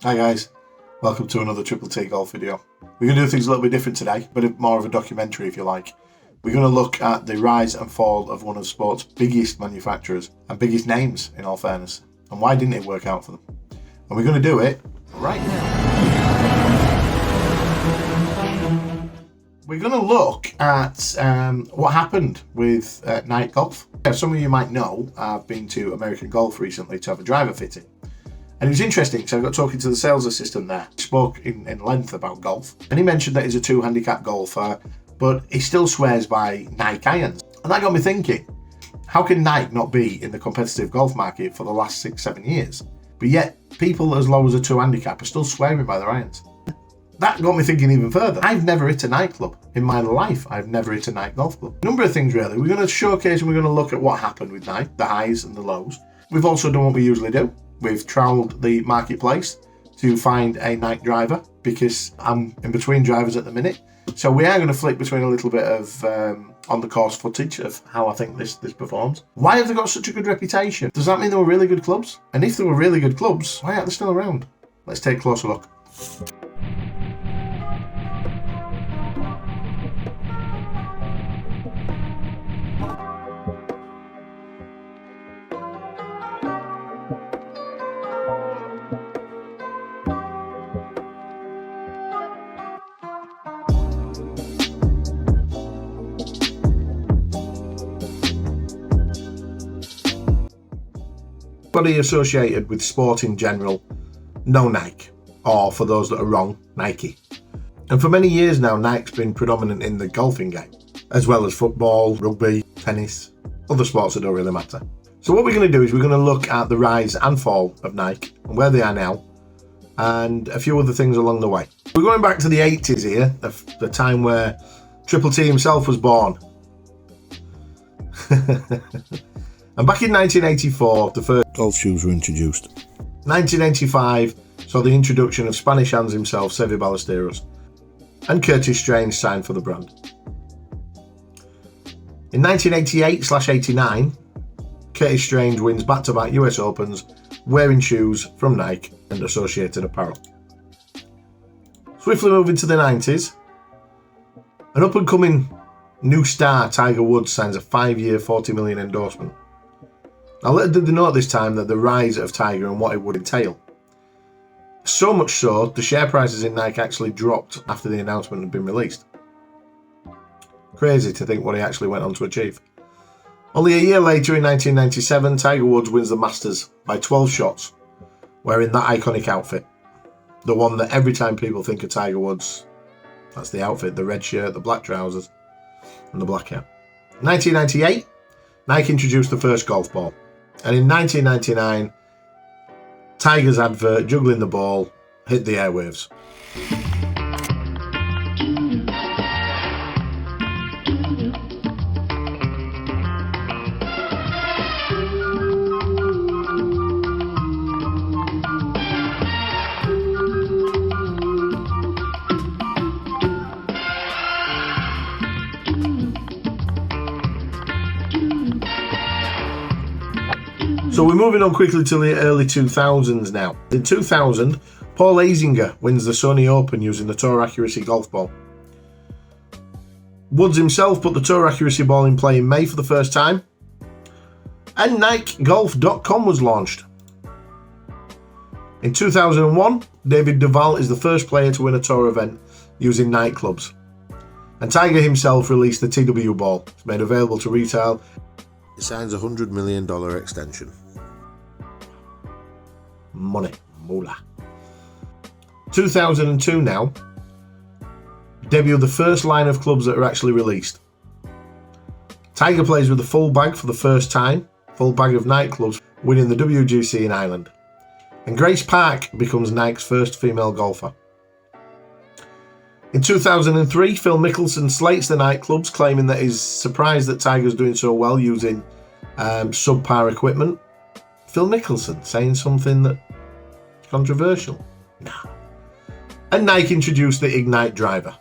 Hi guys, welcome to another Triple T golf video. We're going to do things a little bit different today, but more of a documentary if you like. We're going to look at the rise and fall of one of sport's biggest manufacturers and biggest names, in all fairness, and why didn't it work out for them. And we're going to do it right now. We're going to look at what happened with Nike Golf. As some of you might know, I've been to American Golf recently to have a driver fitting. And it was interesting, so I got talking to the sales assistant there. He spoke in length about golf. And he mentioned that he's a 2-handicap golfer, but he still swears by Nike irons. And that got me thinking, how can Nike not be in the competitive golf market for the last 6-7 years? But yet, people as low as a 2-handicap are still swearing by their irons. That got me thinking even further. I've never hit a Nike club. In my life, I've never hit a Nike golf club. A number of things really. We're going to showcase and we're going to look at what happened with Nike, the highs and the lows. We've also done what we usually do. We've trawled the marketplace to find a Nike driver because I'm in between drivers at the minute. So we are going to flick between a little bit of on-the-course footage of how I think this performs. Why have they got such a good reputation? Does that mean they were really good clubs? And if they were really good clubs, why aren't they still around? Let's take a closer look. Everybody associated with sport in general know Nike, or for those that are wrong, Nike. And for many years now, Nike's been predominant in the golfing game, as well as football, rugby, tennis, other sports that don't really matter. So what we're going to do is we're going to look at the rise and fall of Nike and where they are now, and a few other things along the way. We're going back to the 80s here, the time where Triple T himself was born. And back in 1984, the first golf shoes were introduced. 1985 saw the introduction of Spanish hands himself, Seve Ballesteros, and Curtis Strange signed for the brand. In 1988/89, Curtis Strange wins back-to-back US Opens wearing shoes from Nike and associated apparel. Swiftly moving to the 90s, an up-and-coming new star, Tiger Woods, signs a 5-year, $40 million endorsement. Now, little did they know at this time that the rise of Tiger and what it would entail. So much so, the share prices in Nike actually dropped after the announcement had been released. Crazy to think what he actually went on to achieve. Only a year later, in 1997, Tiger Woods wins the Masters by 12 shots, wearing that iconic outfit. The one that every time people think of Tiger Woods, that's the outfit, the red shirt, the black trousers, and the black hat. 1998, Nike introduced the first golf ball. And in 1999, Tiger's advert, juggling the ball, hit the airwaves. So we're moving on quickly to the early 2000s now. In 2000, Paul Azinger wins the Sony Open using the Tour Accuracy golf ball. Woods himself put the Tour Accuracy ball in play in May for the first time, and nikegolf.com was launched. In 2001, David Duval is the first player to win a tour event using Nike clubs. And Tiger himself released the TW ball. It's made available to retail. He signs a $100 million extension. Money, moolah. 2002 now, debut of the first line of clubs that are actually released. Tiger plays with a full bag for the first time, full bag of Nike clubs, winning the WGC in Ireland. And Grace Park becomes Nike's first female golfer. In 2003, Phil Mickelson slates the Nike clubs, claiming that he's surprised that Tiger's doing so well using subpar equipment. Phil Mickelson saying something that's controversial? Nah. And Nike introduced the Ignite driver.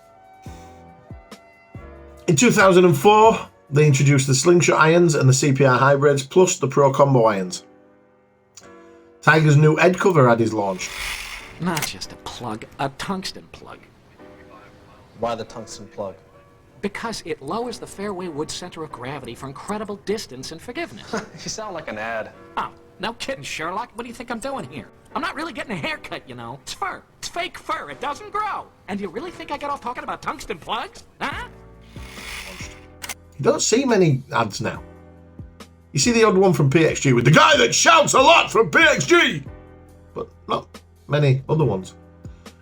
In 2004, they introduced the Slingshot irons and the CPR hybrids, plus the Pro Combo irons. Tiger's new head cover ad is launched. Not just a plug, a tungsten plug. Why the tungsten plug? Because it lowers the fairway wood center of gravity for incredible distance and forgiveness. You sound like an ad. Oh, no kidding, Sherlock. What do you think I'm doing here? I'm not really getting a haircut, you know. It's fur. It's fake fur. It doesn't grow. And you really think I got off talking about tungsten plugs? Huh? You don't see many ads now. You see the odd one from PXG with the guy that shouts a lot from PXG, but not many other ones.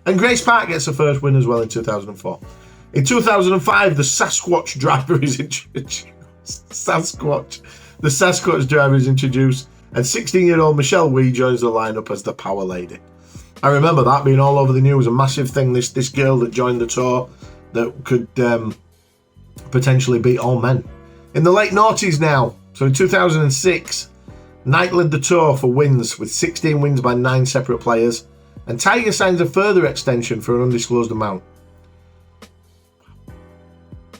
And Grace Park gets the first win as well in 2004. In 2005, the Sasquatch driver is introduced. The Sasquatch driver is introduced, and 16-year-old Michelle Wee joins the lineup as the power lady. I remember that being all over the news, a massive thing. This girl that joined the tour that could potentially beat all men. In the late noughties now, so in 2006, Knight led the tour for wins with 16 wins by 9 separate players, and Tiger signs a further extension for an undisclosed amount.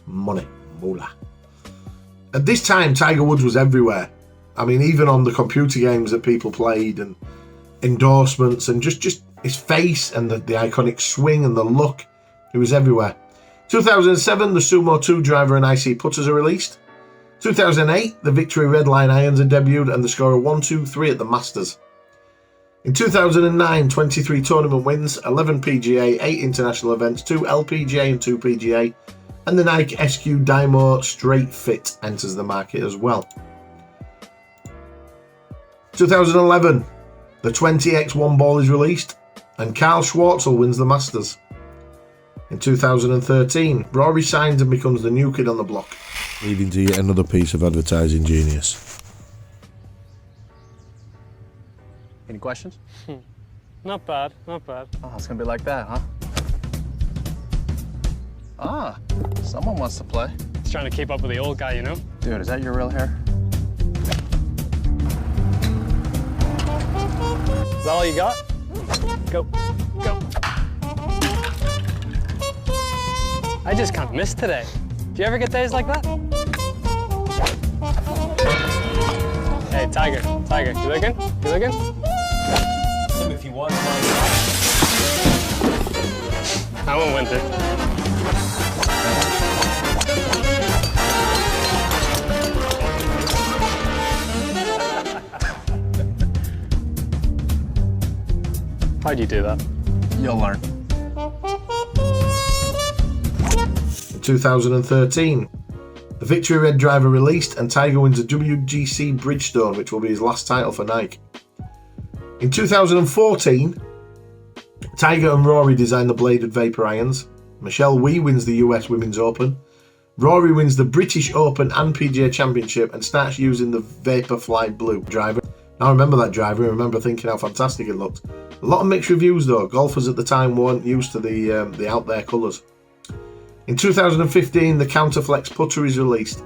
Money, moolah. At this time, Tiger Woods was everywhere. I mean, even on the computer games that people played, and endorsements, and just his face and the iconic swing and the look, it was everywhere. 2007, the Sumo 2 driver and IC putters are released. 2008, the Victory Red Line irons are debuted, and the score of 1-2-3 at the Masters. In 2009, 23 tournament wins, 11 PGA, 8 international events, 2 LPGA and 2 PGA, and the Nike SQ Dymo Straight Fit enters the market as well. 2011, the 20x1 ball is released, and Carl Schwartzel wins the Masters. In 2013, Rory signs and becomes the new kid on the block. Leading to yet another piece of advertising genius. Any questions? Not bad, not bad. Oh, it's gonna be like that, huh? Ah, someone wants to play. Just trying to keep up with the old guy, you know? Dude, is that your real hair? Is that all you got? Go, go. I just can't miss today. Do you ever get days like that? Hey, Tiger, you looking? You looking? If you want I won't win it. Why'd you do that? You'll learn. In 2013, the Victory Red driver released, and Tiger wins a WGC Bridgestone, which will be his last title for Nike. In 2014, Tiger and Rory design the bladed Vapor irons. Michelle Wee wins the US Women's Open. Rory wins the British Open and PGA Championship and starts using the Vaporfly Blue driver. Now I remember that driver and remember thinking how fantastic it looked. A lot of mixed reviews though. Golfers at the time weren't used to the out there colours. In 2015, the Counterflex putter is released.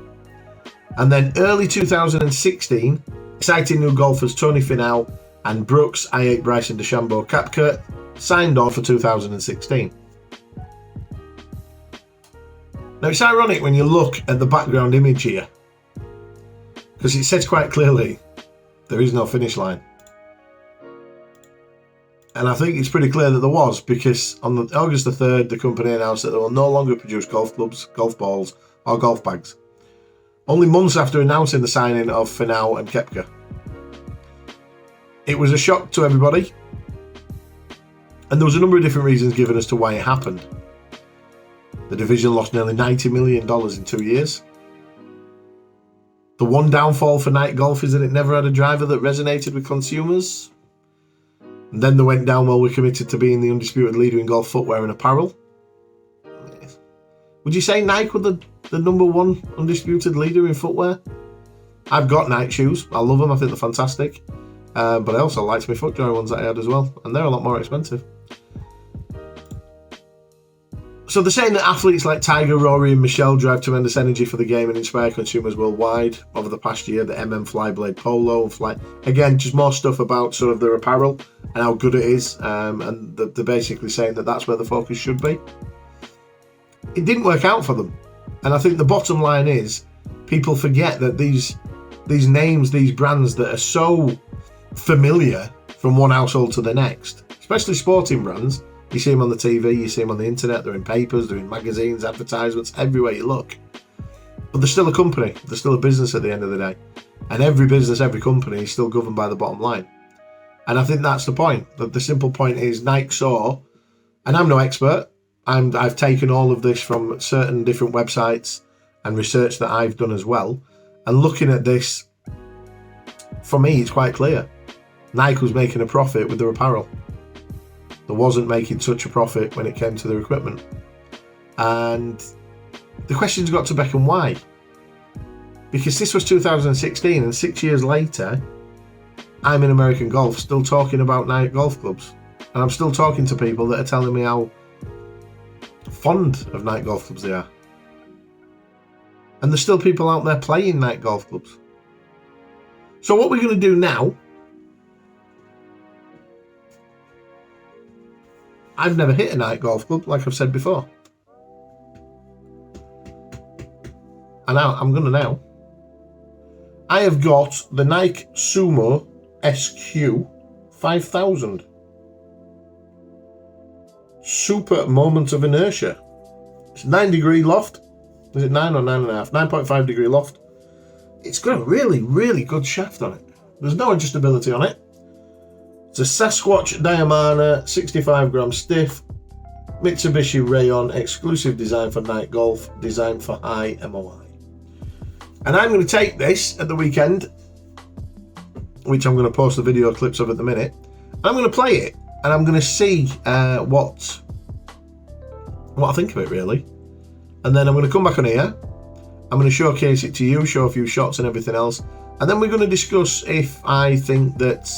And then early 2016, exciting new golfers Tony Finau and Brooks, I8 Bryson DeChambeau Koepka signed on for 2016. Now it's ironic when you look at the background image here, because it says quite clearly there is no finish line. And I think it's pretty clear that there was, because on August the 3rd, the company announced that they will no longer produce golf clubs, golf balls, or golf bags. Only months after announcing the signing of Finau and Koepka. It was a shock to everybody, and there was a number of different reasons given as to why it happened. The division lost nearly $90 million in 2 years. The one downfall for Nike Golf is that it never had a driver that resonated with consumers. And then they went down while we're committed to being the undisputed leader in golf footwear and apparel. Would you say Nike were the number one undisputed leader in footwear? I've got Nike shoes. I love them. I think they're fantastic. But I also liked my FootJoy ones that I had as well. And they're a lot more expensive. So they're saying that athletes like Tiger, Rory and Michelle drive tremendous energy for the game and inspire consumers worldwide. Over the past year, the Flyblade Polo and Fly... Again, just more stuff about sort of their apparel and how good it is. And they're basically saying that that's where the focus should be. It didn't work out for them. And I think the bottom line is people forget that these names, these brands that are so familiar from one household to the next, especially sporting brands. You see them on the TV, you see them on the internet, they're in papers, they're in magazines, advertisements, everywhere you look. But they're still a company, they're still a business at the end of the day. And every business, every company is still governed by the bottom line. And I think that's the point. The simple point is Nike saw, and I'm no expert, I've taken all of this from certain different websites and research that I've done as well. And looking at this, for me, it's quite clear. Nike was making a profit with their apparel. They wasn't making such a profit when it came to their equipment. And the question's got to beckon why. Because this was 2016, and 6 years later, I'm in American Golf still talking about Nike golf clubs. And I'm still talking to people that are telling me how fond of Nike golf clubs they are. And there's still people out there playing Nike golf clubs. So what we're going to do now, I've never hit a Nike golf club, like I've said before. And I'm going to now. I have got the Nike Sumo SQ 5000. Super moment of inertia. It's 9-degree loft. Is it 9 or 9.5? 9.5 degree loft. It's got a really, really good shaft on it. There's no adjustability on it. It's a Sasquatch Diamana 65 gram stiff Mitsubishi Rayon exclusive design for Nike Golf, designed for high MOI. And I'm going to take this at the weekend, which I'm going to post the video clips of at the minute. I'm going to play it and I'm going to see what I think of it, really. And then I'm going to come back on here. I'm going to showcase it to you, show a few shots and everything else. And then we're going to discuss if I think that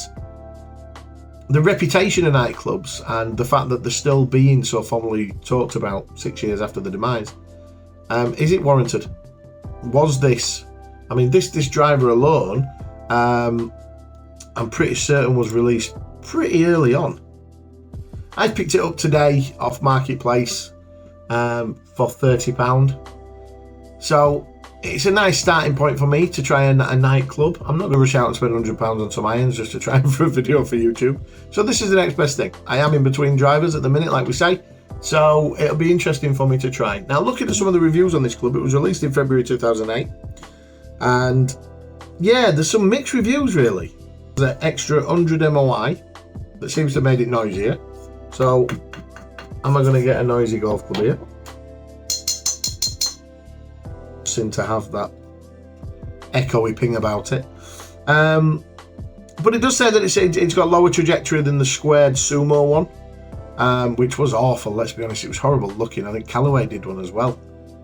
the reputation of nightclubs and the fact that they're still being so fondly talked about 6 years after the demise, is it warranted? Was this, I mean, this driver alone, I'm pretty certain was released pretty early on. I picked it up today off Marketplace for £30. So it's a nice starting point for me to try a nightclub. I'm not going to rush out and spend £100 on some irons just to try for a video for YouTube. So this is the next best thing. I am in between drivers at the minute, like we say. So it'll be interesting for me to try. Now, looking at some of the reviews on this club, it was released in February 2008. And yeah, there's some mixed reviews, really. There's an extra 100 MOI that seems to have made it noisier. So am I going to get a noisy golf club here? Seem to have that echoey ping about it. But it does say that it's got lower trajectory than the squared Sumo one, which was awful, let's be honest. It was horrible looking. I think Callaway did one as well.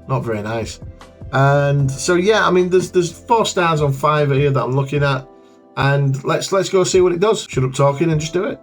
Not very nice. And so yeah, I mean, there's 4 stars on 5 here that I'm looking at, and let's go see what it does. Shut up talking and just do it.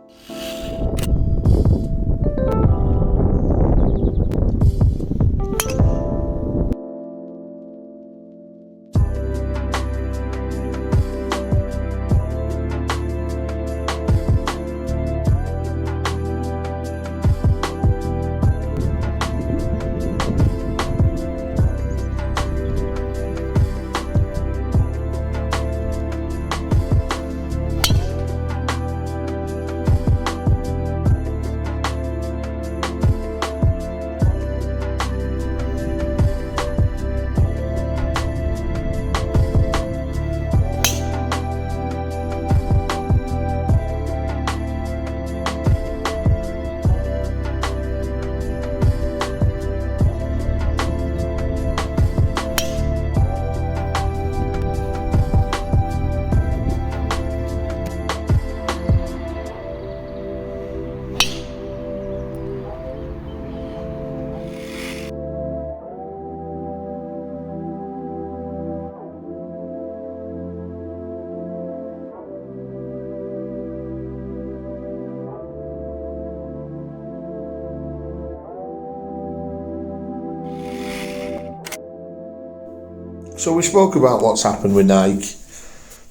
So we spoke about what's happened with Nike,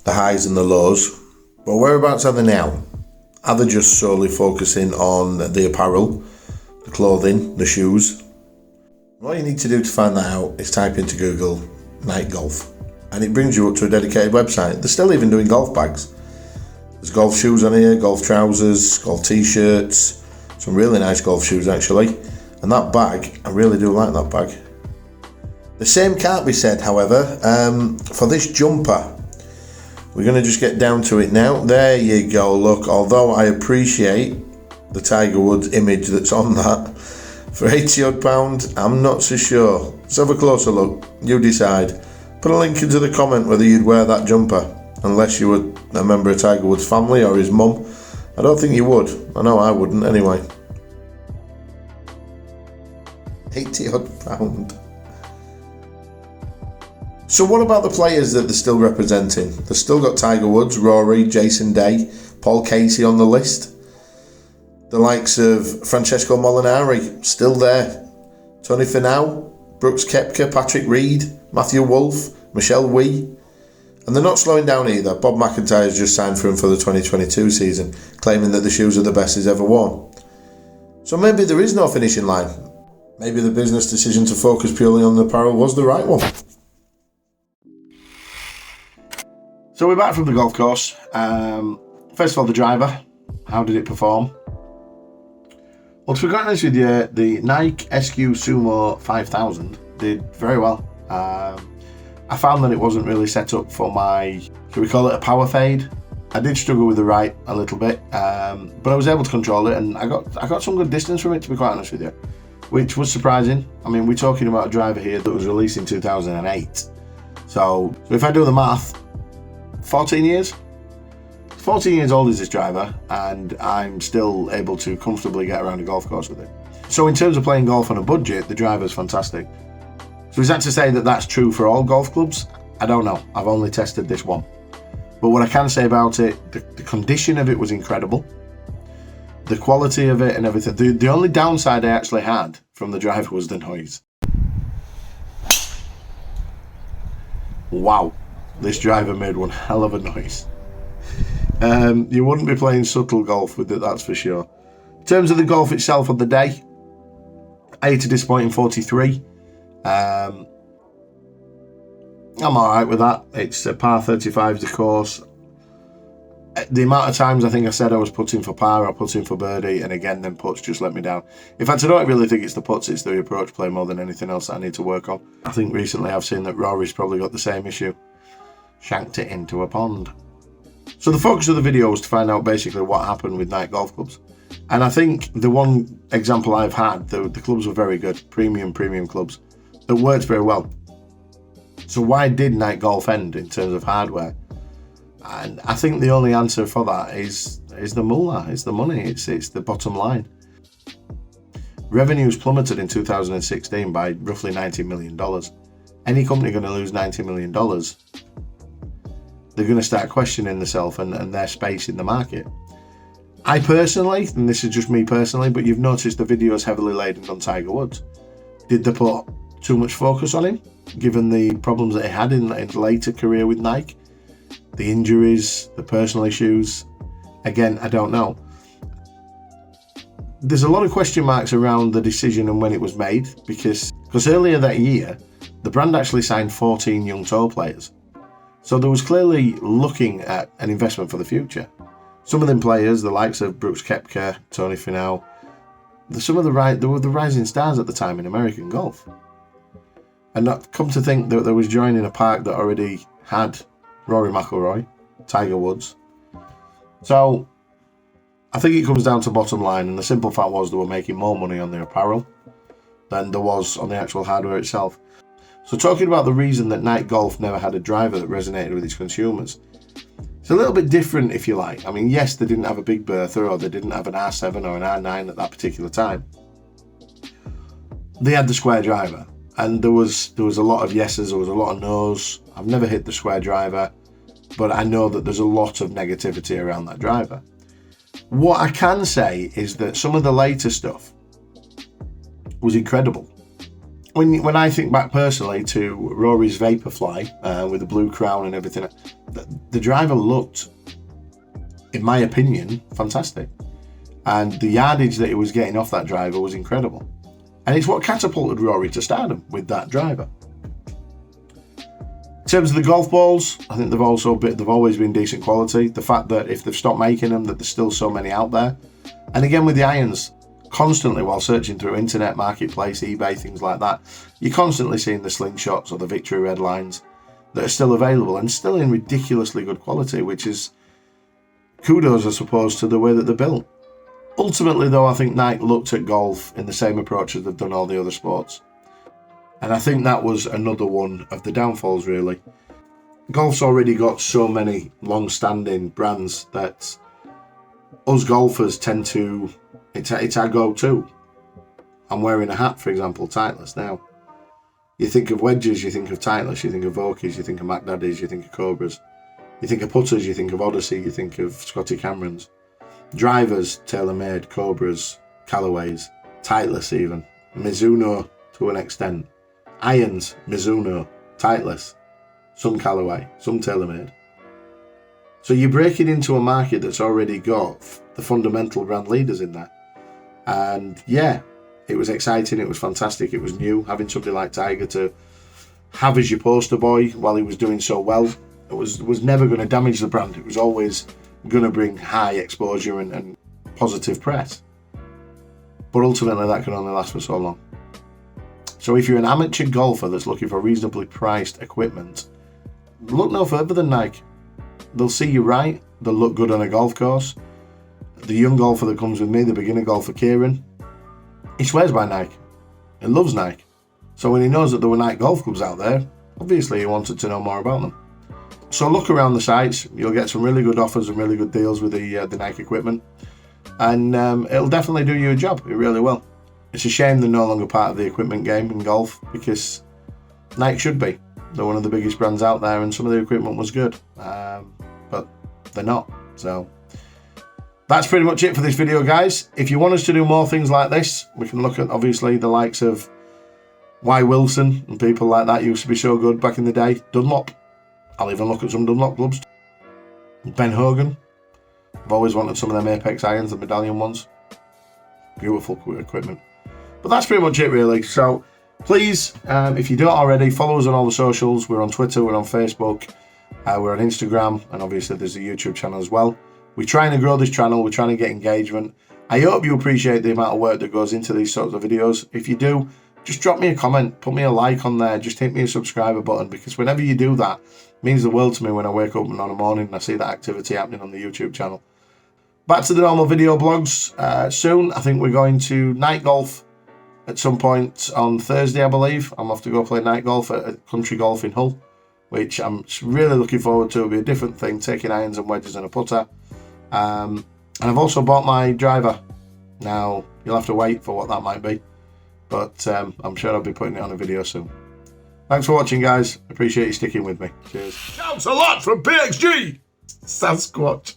the highs and the lows, but whereabouts are they now? Are they just solely focusing on the apparel, the clothing, the shoes? All you need to do to find that out is type into Google Nike Golf, and it brings you up to a dedicated website. They're still even doing golf bags. There's golf shoes on here, golf trousers, golf t-shirts, some really nice golf shoes actually. And that bag, I really do like that bag. The same can't be said, however, for this jumper. We're going to just get down to it now. There you go, look, although I appreciate the Tiger Woods image that's on that, for 80 odd pound, I'm not so sure. Let's have a closer look, you decide. Put a link into the comment whether you'd wear that jumper, unless you were a member of Tiger Woods' family or his mum. I don't think you would. I know I wouldn't anyway. 80 odd pound. So what about the players that they're still representing? They've still got Tiger Woods, Rory, Jason Day, Paul Casey on the list. The likes of Francesco Molinari, still there. Tony Finau, Brooks Koepka, Patrick Reed, Matthew Wolff, Michelle Wee. And they're not slowing down either. Bob McIntyre has just signed for him for the 2022 season, claiming that the shoes are the best he's ever worn. So maybe there is no finishing line. Maybe the business decision to focus purely on the apparel was the right one. So we're back from the golf course. First of all, the driver. How did it perform? Well, to be quite honest with you, the Nike SQ Sumo 5000 did very well. I found that it wasn't really set up for my, should we call it a power fade? I did struggle with the right a little bit, but I was able to control it, and I got some good distance from it, to be quite honest with you, which was surprising. I mean, we're talking about a driver here that was released in 2008. So if I do the math, 14 years? 14 years old is this driver, and I'm still able to comfortably get around a golf course with it. So in terms of playing golf on a budget, the driver's fantastic. So is that to say that that's true for all golf clubs? I don't know. I've only tested this one. But what I can say about it, the condition of it was incredible. The quality of it and everything. The only downside I actually had from the driver was the noise. Wow. This driver made one hell of a noise. You wouldn't be playing subtle golf with it, that's for sure. In terms of the golf itself on the day, 8 a disappointing 43. I'm alright with that. It's a par 35 the course. The amount of times I think I said I was putting for par or putting for birdie, and again, then putts just let me down. In fact, I don't really think it's the putts, it's the approach play more than anything else that I need to work on. I think recently I've seen that Rory's probably got the same issue. Shanked it into a pond. So the focus of the video was to find out basically what happened with Nike golf clubs. And I think the one example I've had, the clubs were very good, premium clubs, that worked very well. So why did Nike golf end in terms of hardware? And I think the only answer for that is the moolah, it's the money, it's the bottom line. Revenues plummeted in 2016 by roughly $90 million. Any company going to lose $90 million, they're going to start questioning themselves and their space in the market. I personally, and this is just me personally, but you've noticed the videos heavily laden on Tiger Woods. Did they put too much focus on him, given the problems that he had in later career with Nike? The injuries, the personal issues? Again, I don't know. There's a lot of question marks around the decision and when it was made, because earlier that year, the brand actually signed 14 young tour players. So there was clearly looking at an investment for the future. Some of them players, the likes of Brooks Koepka, Tony Finau, they were the rising stars at the time in American golf. And not come to think that they was joining a park that already had Rory McIlroy, Tiger Woods. So I think it comes down to bottom line, and the simple fact was they were making more money on their apparel than there was on the actual hardware itself. So talking about the reason that Nike Golf never had a driver that resonated with its consumers, it's a little bit different if you like. I mean, yes, they didn't have a Big Bertha, or they didn't have an R7 or an R9 at that particular time. They had the square driver, and there was a lot of yeses, there was a lot of no's. I've never hit the square driver, but I know that there's a lot of negativity around that driver. What I can say is that some of the later stuff was incredible. When I think back personally to Rory's Vaporfly with the blue crown and everything, the driver looked, in my opinion, fantastic. And the yardage that he was getting off that driver was incredible. And it's what catapulted Rory to stardom with that driver. In terms of the golf balls, I think they've always been decent quality. The fact that if they've stopped making them, that there's still so many out there. And again with the irons, constantly while searching through internet, marketplace, eBay, things like that, you're constantly seeing the slingshots or the victory red lines that are still available and still in ridiculously good quality, which is kudos, I suppose, to the way that they're built. Ultimately, though, I think Nike looked at golf in the same approach as they've done all the other sports. And I think that was another one of the downfalls, really. Golf's already got so many long-standing brands that us golfers tend to... It's our go-to. I'm wearing a hat, for example, Titleist now. You think of wedges, you think of Titleist, you think of Vokeys, you think of McDaddy's, you think of Cobras. You think of putters, you think of Odyssey, you think of Scotty Camerons. Drivers, TaylorMade, Cobras, Callaways, Titleist even. Mizuno to an extent. Irons, Mizuno, Titleist. Some Callaway, some TaylorMade. So you break it into a market that's already got the fundamental brand leaders in there. And yeah, it was exciting, it was fantastic, it was new. Having somebody like Tiger to have as your poster boy while he was doing so well, it was never going to damage the brand. It was always going to bring high exposure and positive press. But ultimately that can only last for so long. So if you're an amateur golfer that's looking for reasonably priced equipment, look no further than Nike. They'll see you right, they'll look good on a golf course. The young golfer that comes with me, the beginner golfer Kieran, he swears by Nike. He loves Nike. So when he knows that there were Nike golf clubs out there, obviously he wanted to know more about them. So look around the sites, you'll get some really good offers and really good deals with the Nike equipment. And it'll definitely do you a job, it really will. It's a shame they're no longer part of the equipment game in golf, because Nike should be. They're one of the biggest brands out there and some of the equipment was good. But they're not, so... That's pretty much it for this video, guys. If you want us to do more things like this, we can look at, obviously, the likes of Y. Wilson and people like that used to be so good back in the day. Dunlop. I'll even look at some Dunlop clubs. Ben Hogan. I've always wanted some of them Apex irons, the medallion ones. Beautiful equipment. But that's pretty much it, really. So please, if you don't already, follow us on all the socials. We're on Twitter, we're on Facebook, we're on Instagram, and obviously there's a YouTube channel as well. We're trying to grow this channel, we're trying to get engagement. I hope you appreciate the amount of work that goes into these sorts of videos. If you do, just drop me a comment, put me a like on there, just hit me a subscriber button, because whenever you do that, it means the world to me when I wake up on a morning and I see that activity happening on the YouTube channel. Back to the normal video blogs soon. I think we're going to night golf at some point on Thursday, I believe. I'm off to go play night golf at Country Golf in Hull, which I'm really looking forward to. It'll be a different thing, taking irons and wedges and a putter. And I've also bought my driver. Now, you'll have to wait for what that might be, but I'm sure I'll be putting it on a video soon. Thanks for watching, guys. Appreciate you sticking with me. Cheers. Shouts a lot from PXG! Sasquatch.